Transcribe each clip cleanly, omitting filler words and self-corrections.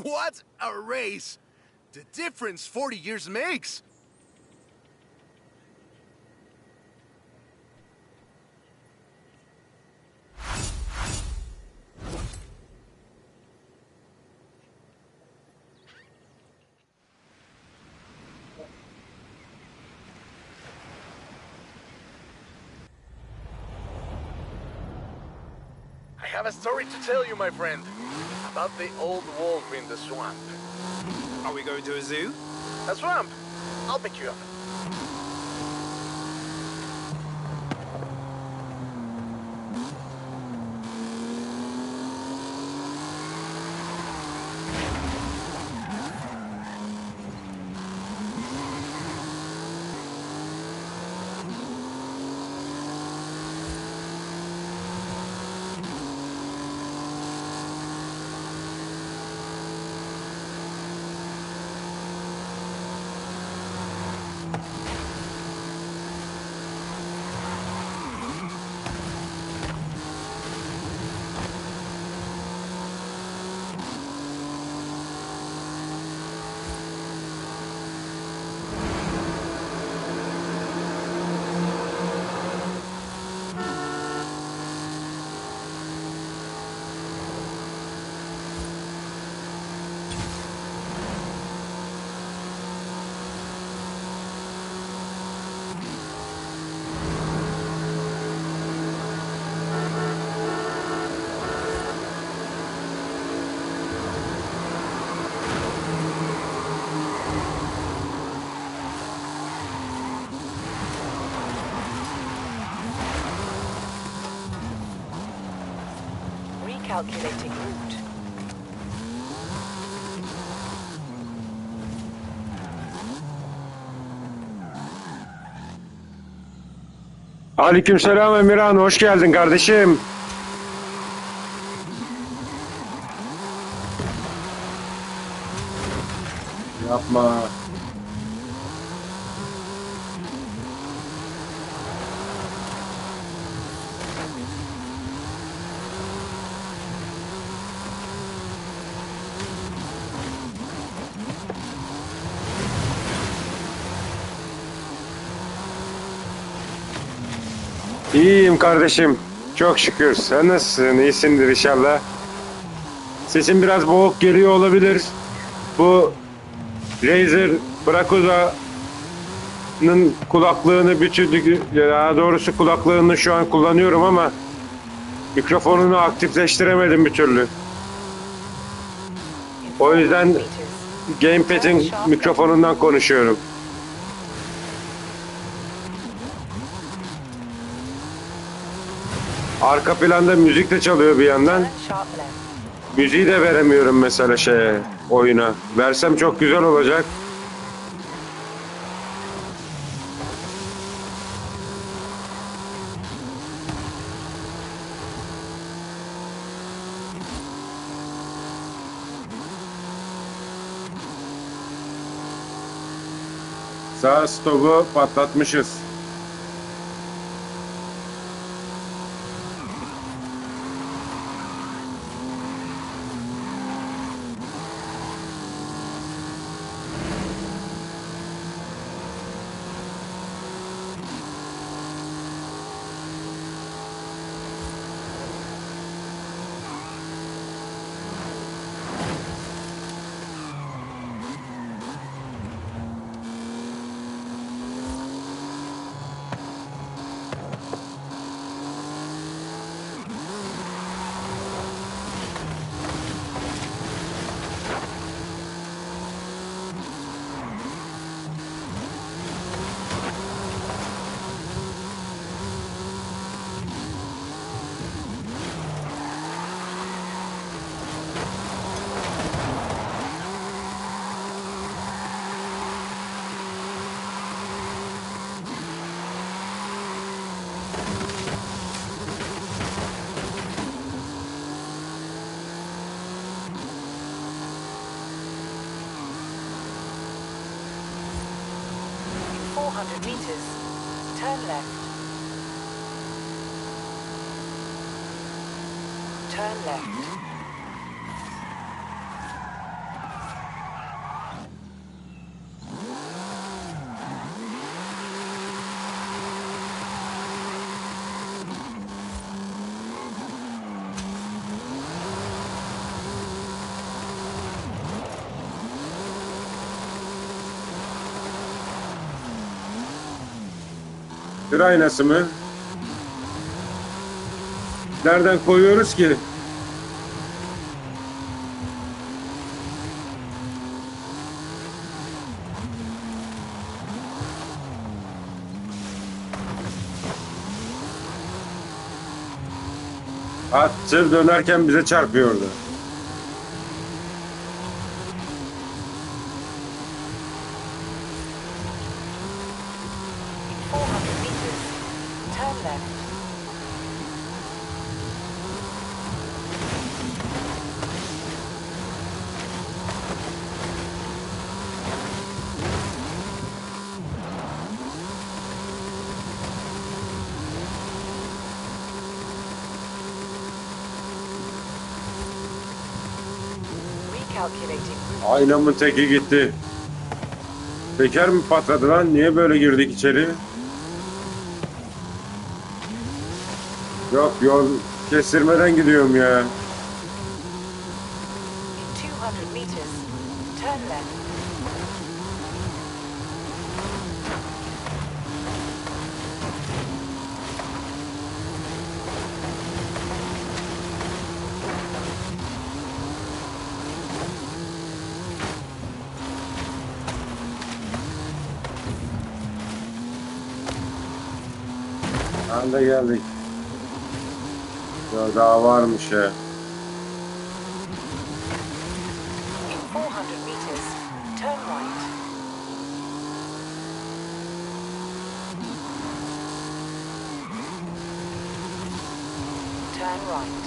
What a race! The difference 40 years makes! I have a story to tell you, my friend, about the old wolf in the swamp. Are we going to a zoo? A swamp? I'll pick you up. Recalculating route. Aleykümselam Emirhan, hoş geldin kardeşim. Yapma. İyiyim kardeşim. Çok şükür. Sen nasılsın? İyisindir inşallah. Sesin biraz boğuk geliyor olabilir. Bu Razer Brakuza'nın kulaklığını bir türlü, daha doğrusu kulaklığını şu an kullanıyorum ama mikrofonunu aktifleştiremedim bir türlü. O yüzden Gamepad'in mikrofonundan konuşuyorum. Arka planda müzik de çalıyor bir yandan. Müziği de veremiyorum mesela oyuna. Versem çok güzel olacak. Sağ stopu patlatmışız. Meters. Turn left. Turn left. Tır aynası mı? Nereden koyuyoruz ki? Tır dönerken bize çarpıyordu. In 400 meters, turn left. Recalculating route. Aynamın teki gitti. Teker mi patladı lan? Niye böyle girdik içeri? Yok, yol kestirmeden gidiyorum ya. In 200 meters, turn left. Anda geldik. Ya daha varmış ya. In 400 meters, turn right. Turn right.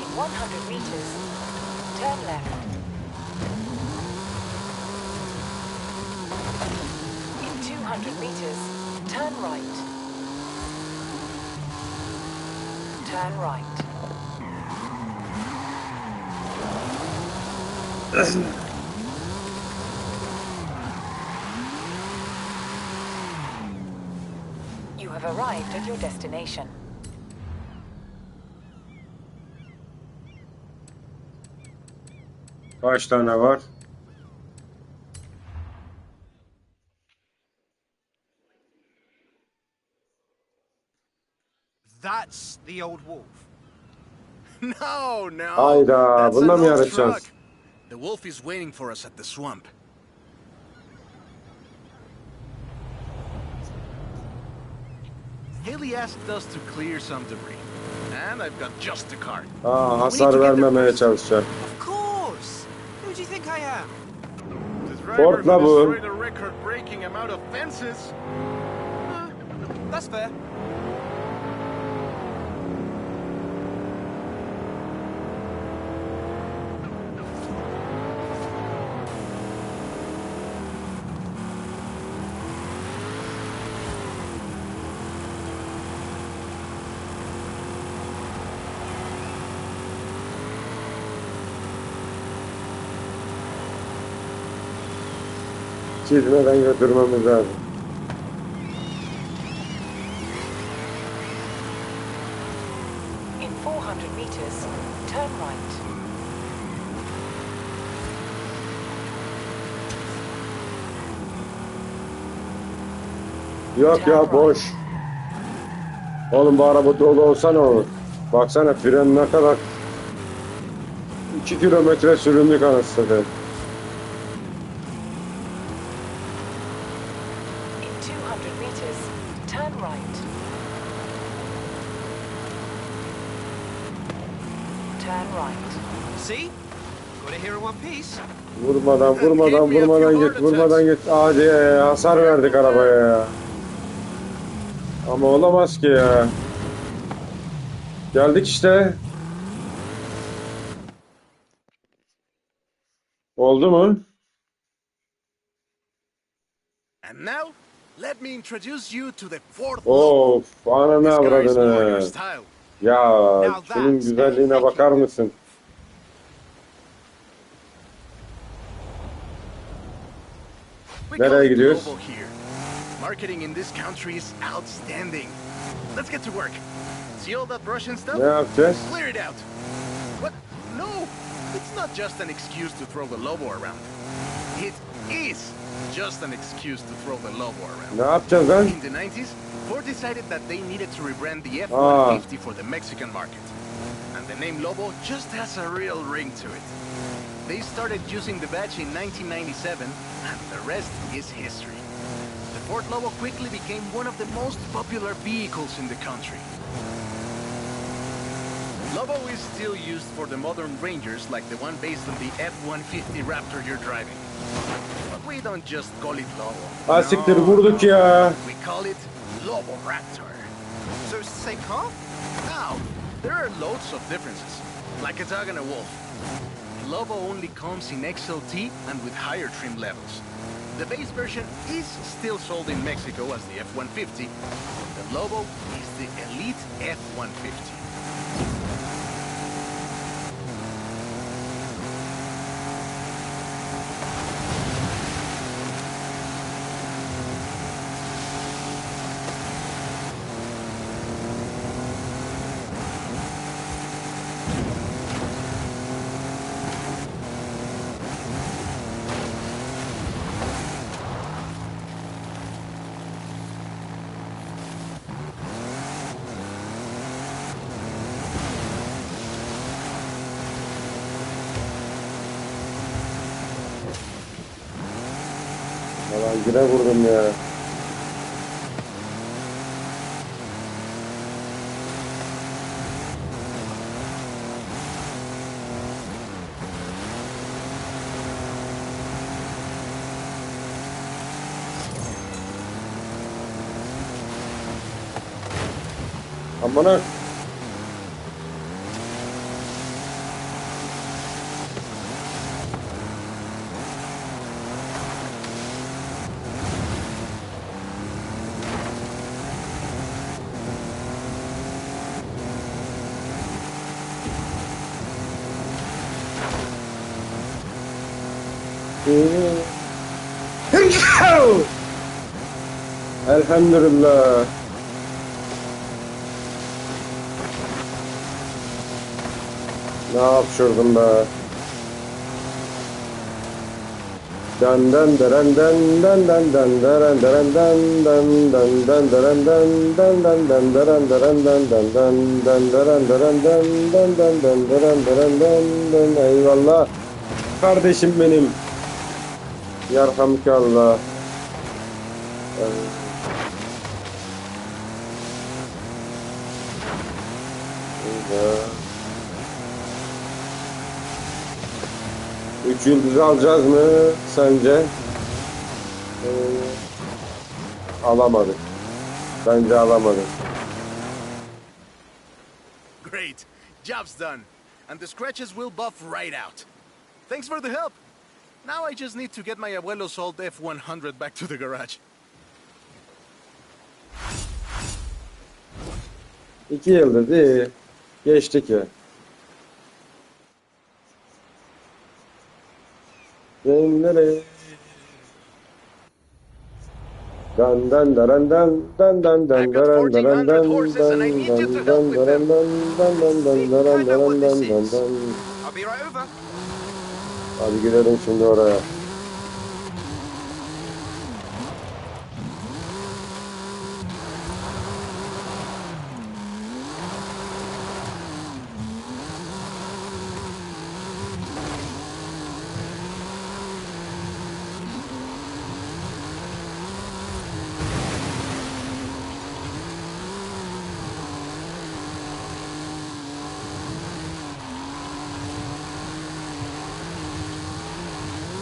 In 100 meters, turn left. In 200 meters, turn right. Turn right. You have arrived at your destination. Kaç tane var? That's the old wolf. No, no. Hayda, That's bununla an mı old yarışacağız? truck. The wolf is waiting for us at the swamp. Haley asked us to clear some debris. And I've got just the cart. Hasar vermemeye çalışacak. Of course. Who do you think I am? The driver Ford'la who bu. destroyed a record-breaking amount of fences. That's fair. Çizmeden götürmemiz lazım. In 400 meters, turn right. Yok ya, boş. Oğlum bu araba dolu olsa ne olur? Baksana fren ne kadar. 2 kilometre süründük anasını satayım. In 200 meters, turn right. Turn right. See? Got it here in one piece. Vurmadan git. Hadi hasar verdik arabaya ya. Ama olamaz ki ya. Geldik işte. Oldu mu? And now, let me introduce you to the fourth Of, ananı This car is more your avradını. style. Ya şunun güzelliğine bakar mısın? We Nereye call it gidiyoruz? global here. Marketing in this country is outstanding. Let's get to work. See all that Russian stuff? Ne yapacağız? Clear it out. What? No! It's not just an excuse to throw the logo around. It is Just an excuse to throw the Lobo around. Ne yapacağız lan? In the 90s, Ford decided that they needed to rebrand the Ah. F-150 for the Mexican market. And the name Lobo just has a real ring to it. They started using the badge in 1997, and the rest is history. The Ford Lobo quickly became one of the most popular vehicles in the country. Lobo is still used for the modern Rangers like the one based on the F-150 Raptor you're driving. But we don't just call it Lobo. Ha siktir vurduk ya. We call it Lobo Raptor. So it's the same car? Now, there are loads of differences, like a dog and a wolf. Lobo only comes in XLT and with higher trim levels. The base version is still sold in Mexico as the F-150. The Lobo is the Elite F-150. Lan yine vurdum ya. Amına. Elhamdülillah. Ne yapışırdım be? Dan dan deren dan dan dan dan deren deren dan dan dan dan deren dan dan dan dan deren deren dan dan dan dan deren deren dan dan dan dan deren deren dan dan. Eyvallah. Kardeşim benim. Yarhamkallah. Üç yıldızı alacağız mı sence? Alamadık. Bence alamadık. Great. Job's done. And the scratches will buff right out. Thanks for the help. Now I just need to get my abuelo's old F-100 back to the garage. 2 yıldız iyi. Geçtik ya. Nereye? Dan dan daran dan dan dan dan daran daran dan dan dan dan daran dan dan dan dan daran daran dan dan dan. I'll be right over. Hadi gidelim şimdi oraya.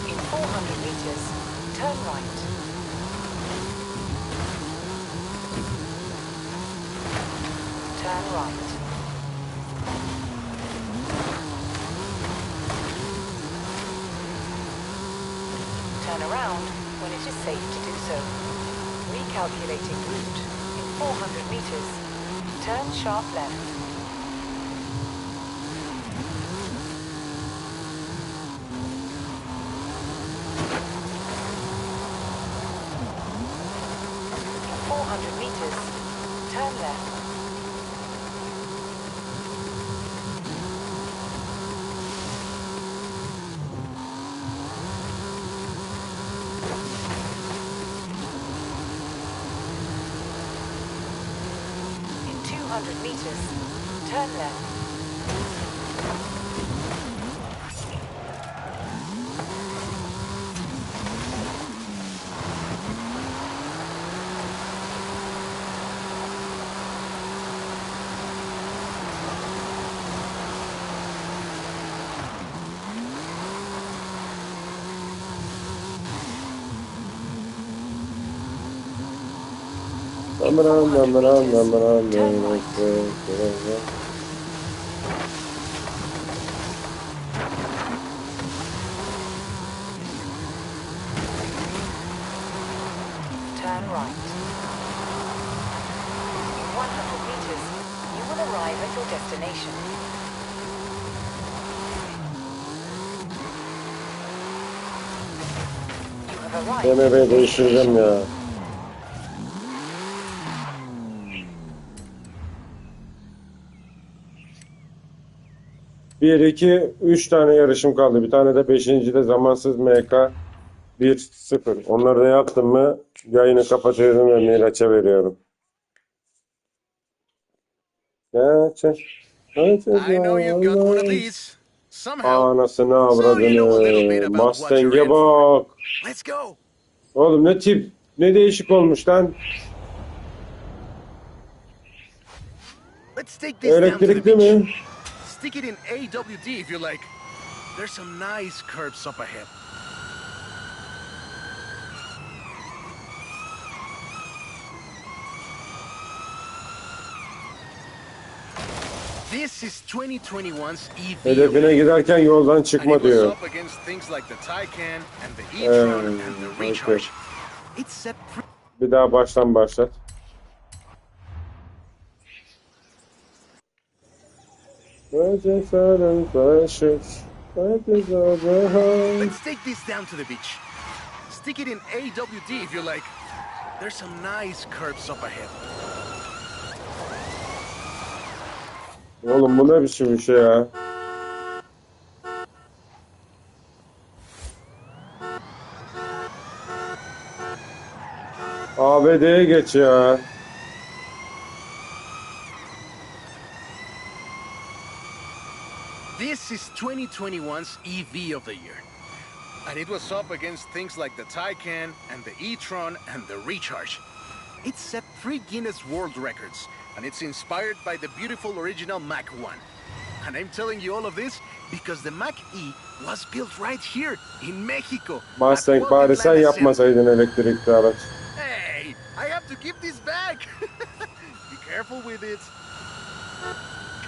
In 400 meters, turn right. Turn right. Turn around when it is safe to do so. Recalculating route. In 400 meters, turn sharp left. In 400 meters, turn left. 200 meters, turn left. In 400 meters, turn right. Turn right. In 100 meters, you will arrive at your destination. You have arrived at Kamerayı your değiştireceğim destination. ya. Bir, iki, üç tane yarışım kaldı. Bir tane de beşinci de zamansız MK 1-0. Onları da yaptım mı yayını kapatıyorum ve Miraç'a veriyorum. I know you've got one of these. Somehow. Anasını So you know a little bit avradını. about what you're Mustang'e in for. bak. Let's go. Oğlum ne tip, ne değişik olmuş lan. Let's take this down to the Elektrikli beach. mi? Stick it in AWD if you like. There's some nice curves up ahead. This is 2021's EV. Hedefine giderken yoldan And çıkma it was diyor. up against things like the Taycan and the e-tron and the Recharge. It's set Bir daha baştan başlat. Let's take this down to the beach. Stick it in AWD if you like. There's some nice curves up ahead. Oğlum bu ne biçim bir şey ya? ABD'ye geç ya. This is 2021's EV of the year. And it was up against things like the Taycan and the e-tron and the Recharge. It set 3 Guinness World Records, and it's inspired by the beautiful original Mach 1. And I'm telling you all of this because the Mach E was built right here in Mexico. Mustang bari sen yapmasaydın elektrikli araç. Hey, I have to keep this back. Be careful with it.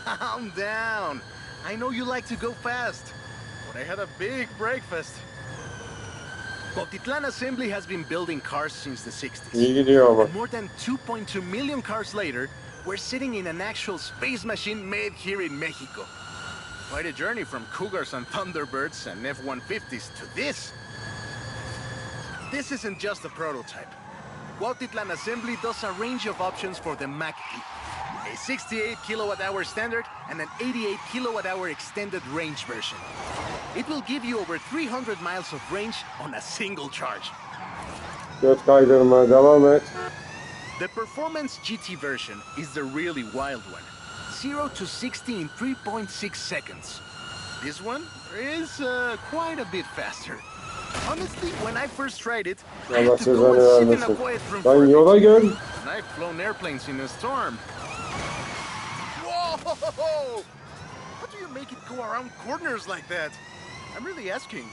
Calm down. I know you like to go fast, but I had a big breakfast. Cuautitlán Assembly has been building cars since the 60s. İyi gidiyor ama. And more than 2.2 million cars later, we're sitting in an actual space machine made here in Mexico. Quite a journey from Cougars and Thunderbirds and F-150s to this. This isn't just a prototype. Cuautitlán Assembly does a range of options for the Mach E. A 68 kilowatt-hour standard and an 88 kilowatt-hour extended range version. It will give you over 300 miles of range on a single charge. Göt kaydırma devam et. The Performance GT version is the really wild one. 0 to 60 in 3.6 seconds. This one is quite a bit faster. Honestly, when I first tried it, I Allah had to go and cezanı sit in a vermesin. quiet room for a Lan bit. yola gör. And I've flown airplanes in a storm. Whoa! How do you make it go around corners like that? I'm really asking.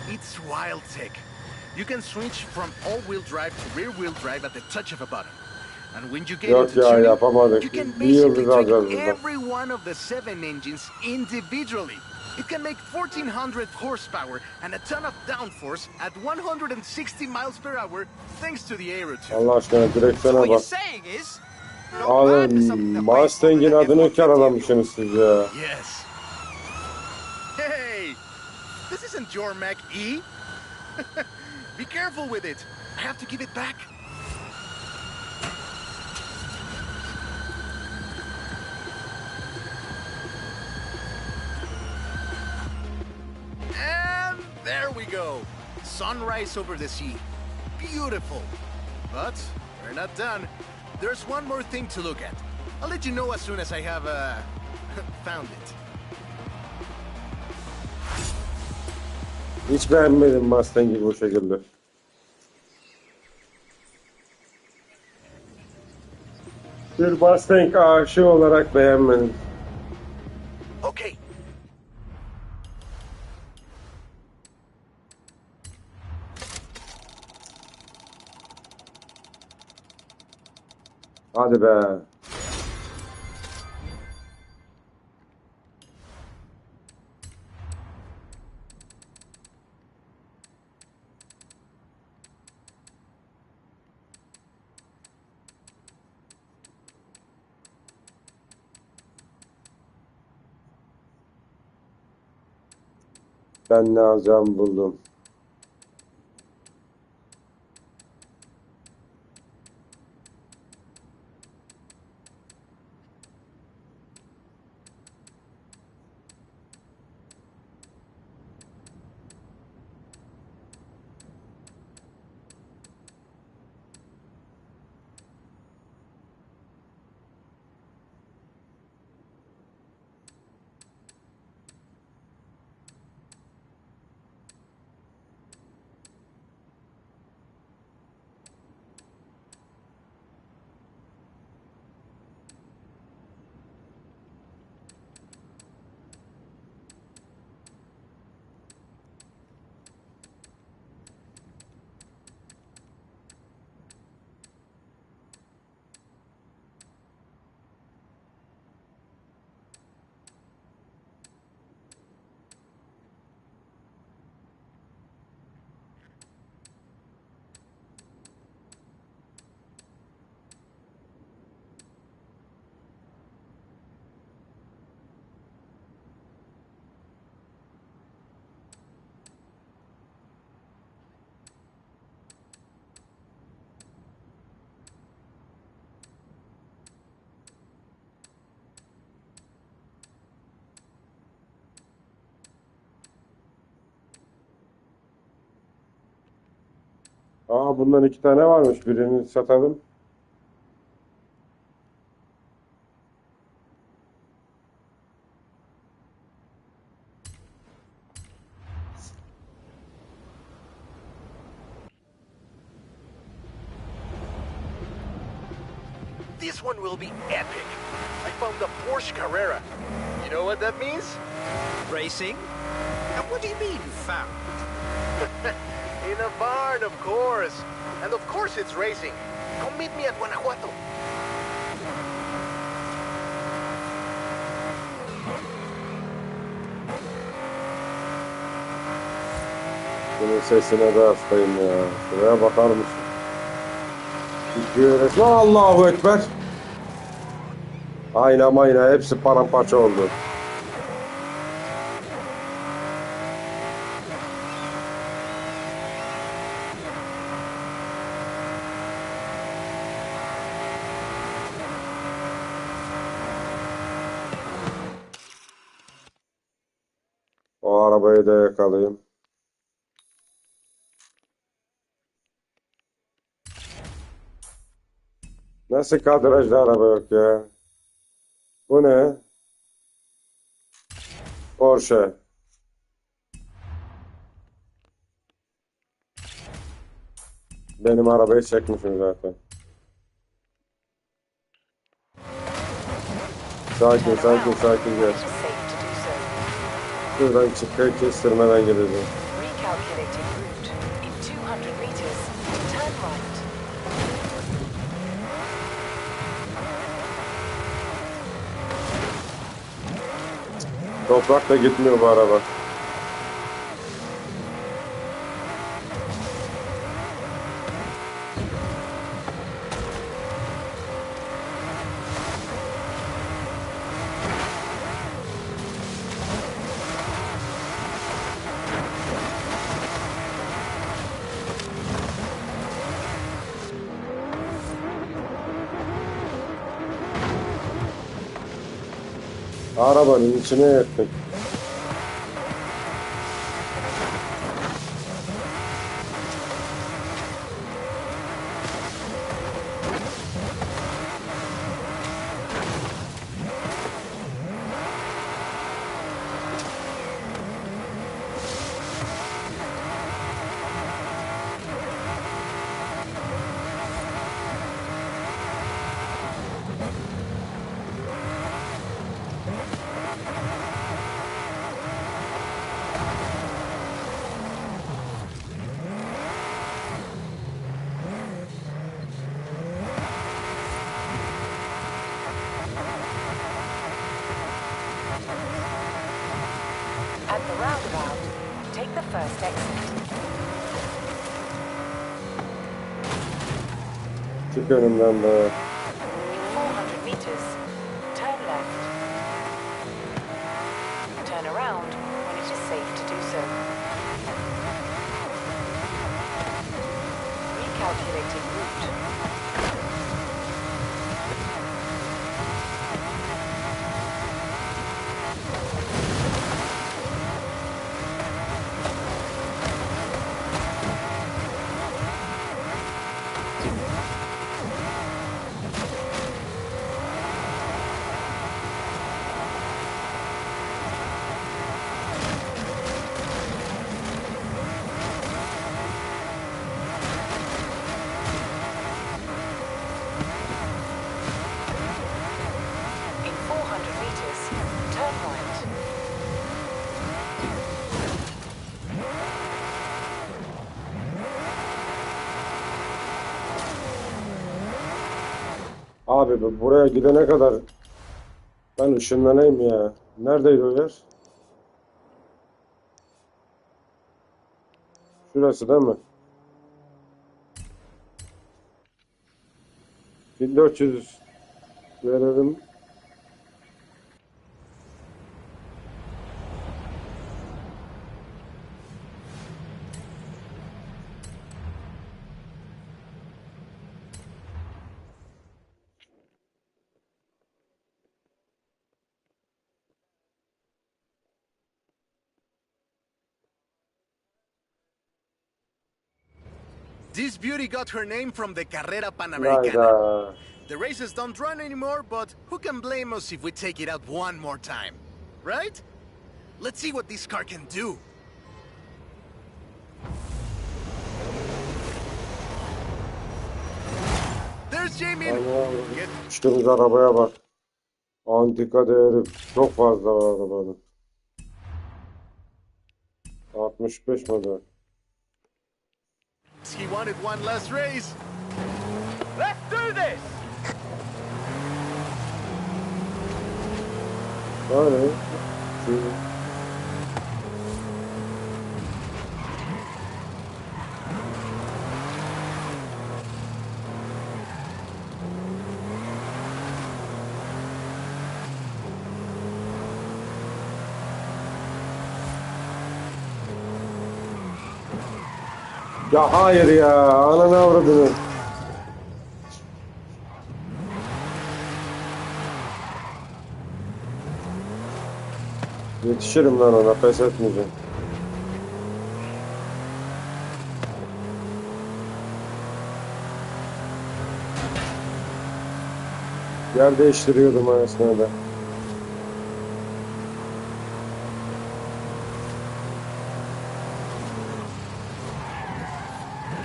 It's wild tech. You can switch from all-wheel drive to rear-wheel drive at the touch of a button. And when you get Yok into ya tuning, yapamadık. you can Bir yıldız basically alacağız tweak buradan. every one of the 7 engines individually. It can make 1400 horsepower and a ton of downforce at 160 miles per hour thanks to the aero tube. Allah aşkına So direksiyona what you're bak. saying is, not bad for something Oğlum that weighs more Mustang'in than adını F-150 karalamışsınız siz ya. Yes. Hey, this isn't your Mach E. Be careful with it. I have to give it back. we go. Sunrise over the sea. Beautiful. But we're not done. There's one more thing to look at. I'll let you know as soon as I have, found it. Hiç beğenmedim Mustang'i bu şekilde. Bir Mustang aşığı olarak beğenmedim. Okay. Hadi be. Ben ne alacağımı buldum. Aa, bundan 2 tane varmış. Birini satalım. This one will be epic. I found the Porsche Carrera. You know what that means? Racing? And what do you mean, found? In a barn, of course. And of course it's racing. Come meet me at Guanajuato. Bunun sesine de hastayım ya. Şuraya bakar mısın? Gidiyor resmen. Allahu Ekber. Ayna hepsi paramparça oldu. O arabayı da yakalayayım. Nasıl kadrajlı araba yok ya? Bu ne? Porsche. Benim arabayı çekmişim zaten. Sakin gel. Şuradan çıkıyor, kestirmeden gideceğim. Recalculating route. In 200 meters, turn right. Toprakla gitmiyor bu araba. Arabanın içine yettim. Çık önümden be. In 400 meters, turn left. Turn around when it is safe to do so. Recalculating route. In 400 meters, turn right. Abi buraya gidene kadar ben ışınlanayım ya. Neredeydi o yer? Şurası değil mi? 1400 verelim. This beauty got her name from the Carrera Panamericana. Hayda. The races don't run anymore, but who can blame us if we take it out one more time? Right? Let's see what this car can do. There's Jamie. Get Düştüğümüz arabaya bak. Antika değeri çok fazla var arabanın. 65 model. He wanted one last race. Let's do this! Öyle. Ya hayır ya. Ananı avradını. Yetişirim lan ona. Pes etmeyeceğim. Yer değiştiriyordum o esnada.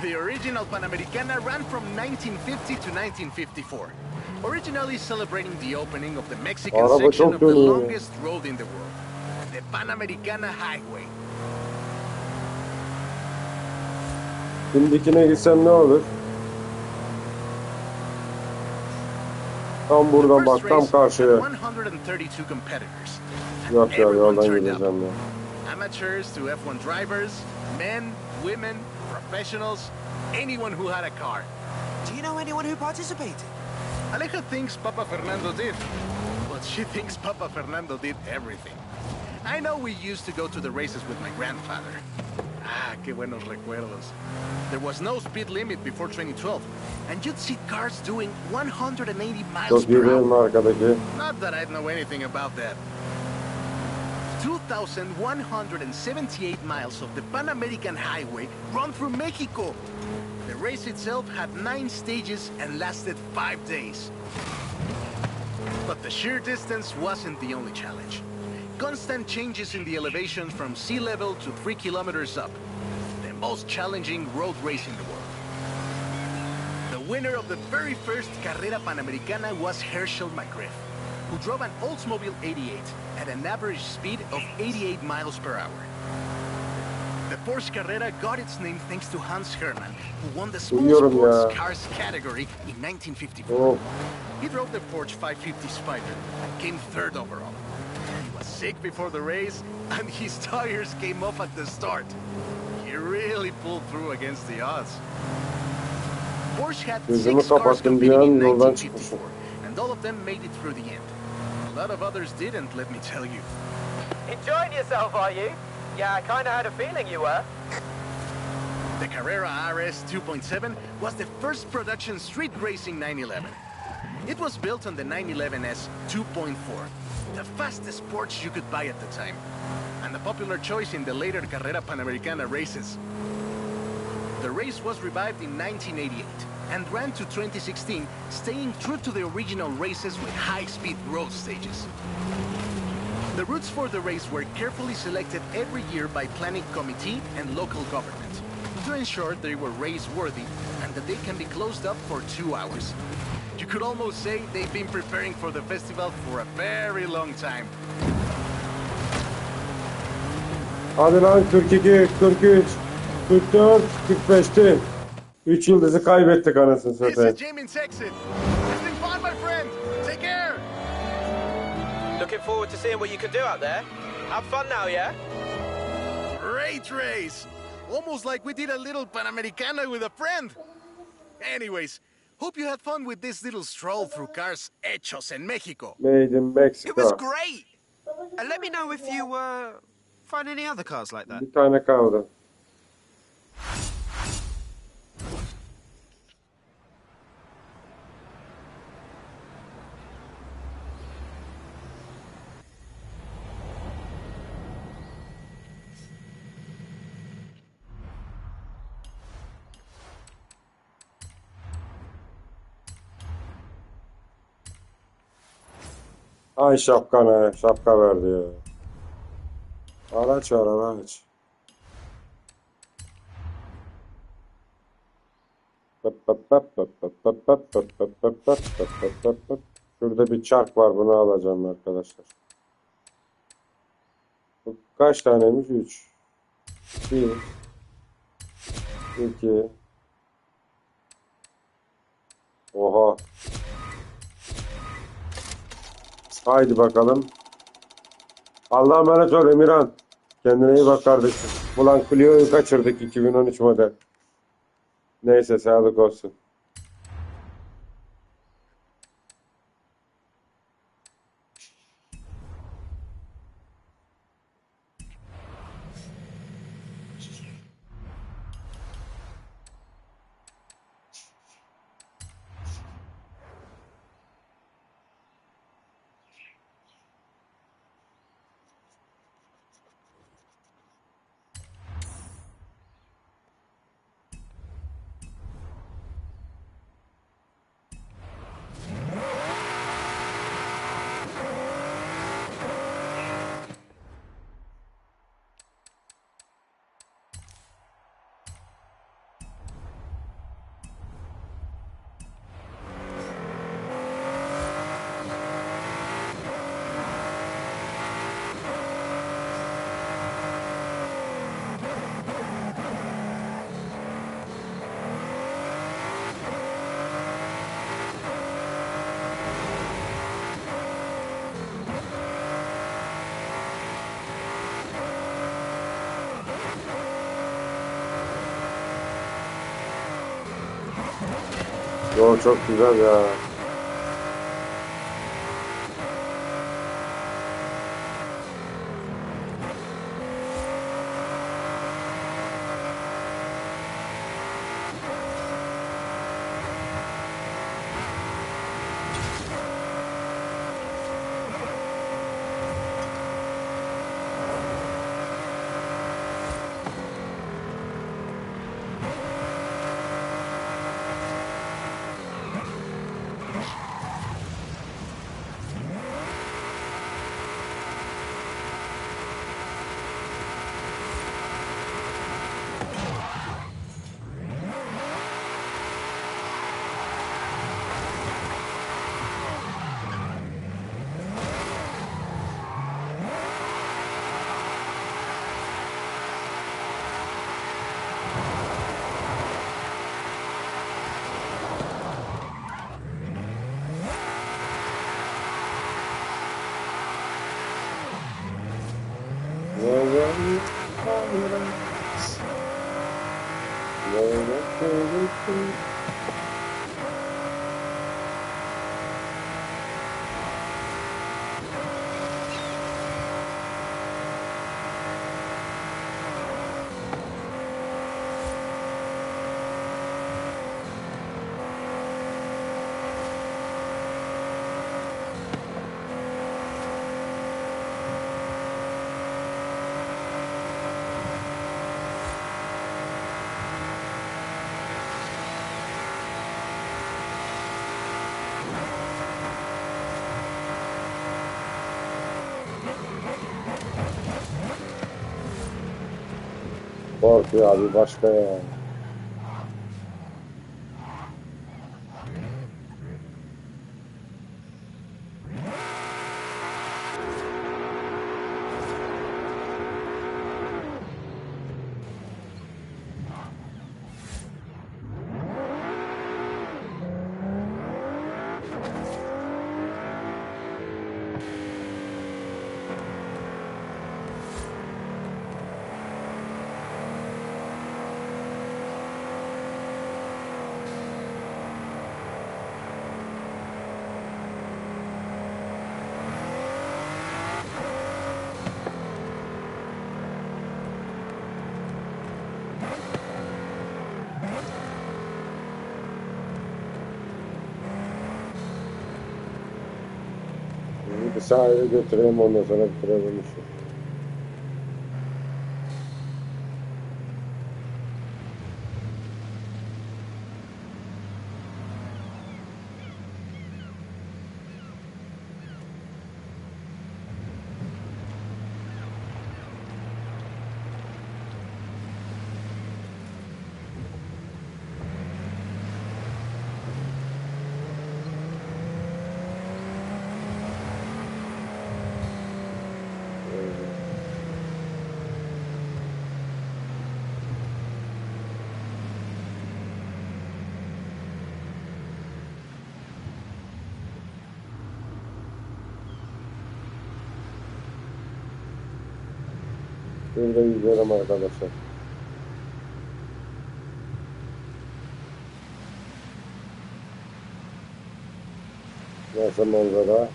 The original Panamericana ran from 1950 to 1954, originally celebrating the opening of the Mexican Araba section çok of the dönüyor. longest road in the world, the Panamericana Highway. Şimdikine gitsem ne olur? Tam The buradan first bak, tam race karşıya. had 132 competitors. Yok ya, Everyone yoldan turned up. gideceğim ya. Amateurs to F1 drivers, men, women, professionals, anyone who had a car. Do you know anyone who participated? Aleja thinks Papa Fernando did, but she thinks Papa Fernando did everything. I know we used to go to the races with my grandfather. Ah, qué buenos recuerdos. There was no speed limit before 2012, and you'd see cars doing 180 miles Çok iyi per değil mi hour. arkadaki? Not that I'd know anything about that. 2,178 miles of the Pan American Highway run through Mexico. The race itself had 9 stages and lasted 5 days. But the sheer distance wasn't the only challenge. Constant changes in the elevation from sea level to 3 kilometers up. The most challenging road race in the world. The winner of the very first Carrera Panamericana was Herschel McGriff, who drove an Oldsmobile 88 at an average speed of 88 miles per hour. The Porsche Carrera got its name thanks to Hans Hermann, who won the small Duyuyorum sports ya. cars category in 1954. Oh, He drove the Porsche 550 Spider and came third overall. He was sick before the race, and his tires came off at the start. He really pulled through against the odds. Porsche had Gözümü 6 cars kapattım bir competing an in yoldan çıkmışım. 1954, and all of them made it through the end. A lot of others didn't, let me tell you. Enjoying yourself, are you? Yeah, I kinda had a feeling you were. The Carrera RS 2.7 was the first production street racing 911. It was built on the 911S 2.4, the fastest Porsche you could buy at the time, and a popular choice in the later Carrera Panamericana races. The race was revived in 1988 and ran to 2016, staying true to the original races with high-speed road stages. The routes for the race were carefully selected every year by planning committee and local government to ensure they were race-worthy and that they can be closed up for 2 hours. You could almost say they've been preparing for the festival for a very long time. Hadi lan 42, 43, 44, 45'ti. 3 yıldızı kaybettik anasını This is satayım. Jamin's exit. Having fun, my friend. Take care. Looking forward to seeing what you can do out there. Have fun now, yeah? Great race. Almost like we did a little Panamericana with a friend. Anyways, hope you had fun with this little stroll through cars hechos en Mexico. Made in It was Mexico. great. And let me know if you find any other cars like that. Bir tane kaldı. Ay şapkana, şapka verdi ya. Araç var araç. Şurada bir çark var, bunu alacağım arkadaşlar. Bu kaç taneymiş? 3. 1 2. Oha. Haydi bakalım. Allah'a emanet ol Emirhan. Kendine iyi bak kardeşim. Ulan Clio'yu kaçırdık, 2013 model. Neyse, sağlık olsun. Yol çok güzel ya. Korkuyor abi başka ya. Bir sahile götüreyim ondan sonra bitirelim işi. Şurada yüzerim arkadaşlar. Nasıl manzara?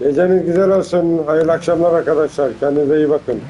Geceniz güzel olsun. Hayırlı akşamlar arkadaşlar. Kendinize iyi bakın.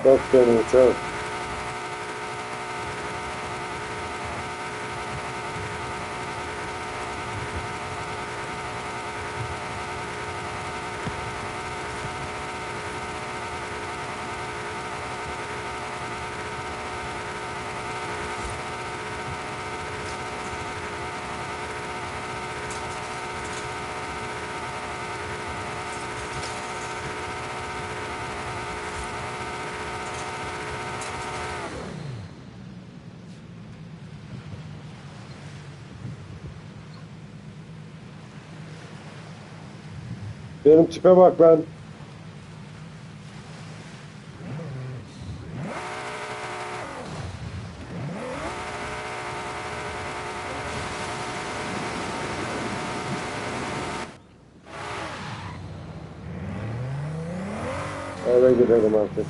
Çok canım çok. Benim tipe bak lan. Eve gidelim artık.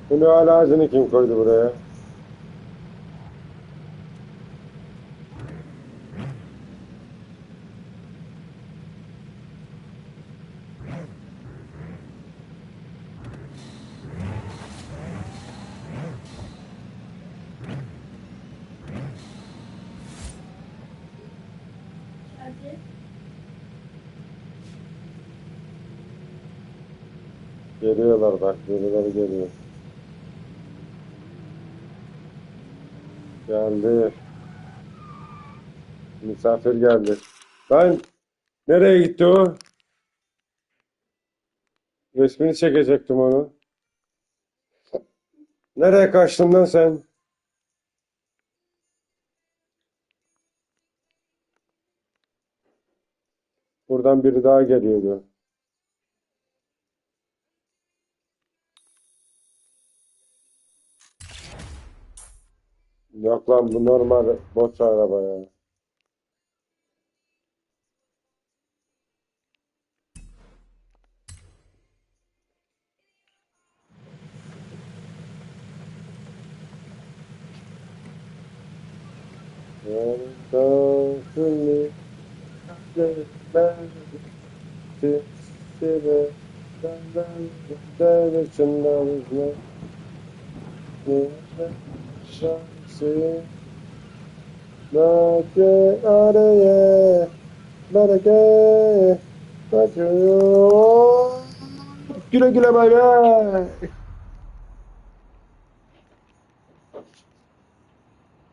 Bunu hala ağacını kim koydu buraya? Geliyorlar bak, birileri geliyor. Geldi. Misafir geldi. Lan nereye gitti o? Resmini çekecektim onu. Nereye kaçtın lan sen? Buradan biri daha geliyordu. Yok lan bu normal bot araba ya. Güle güle bay bay.